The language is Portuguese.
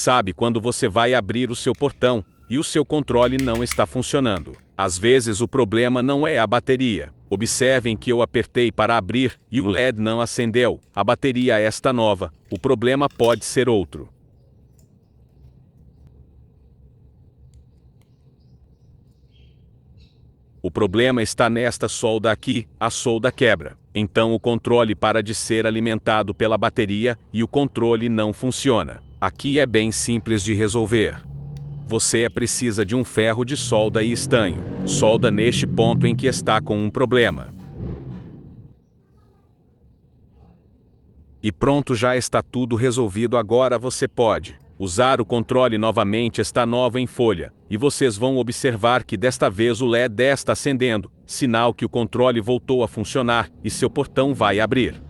sabe quando você vai abrir o seu portão e o seu controle não está funcionando. Às vezes o problema não é a bateria. Observem que eu apertei para abrir e o LED não acendeu. A bateria está nova. O problema pode ser outro. O problema está nesta solda aqui, a solda quebra. Então o controle para de ser alimentado pela bateria e o controle não funciona. Aqui é bem simples de resolver. Você precisa de um ferro de solda e estanho. Solda neste ponto em que está com um problema. E pronto, já está tudo resolvido. Agora você pode usar o controle novamente. Está nova em folha. E vocês vão observar que desta vez o LED está acendendo, sinal que o controle voltou a funcionar e seu portão vai abrir.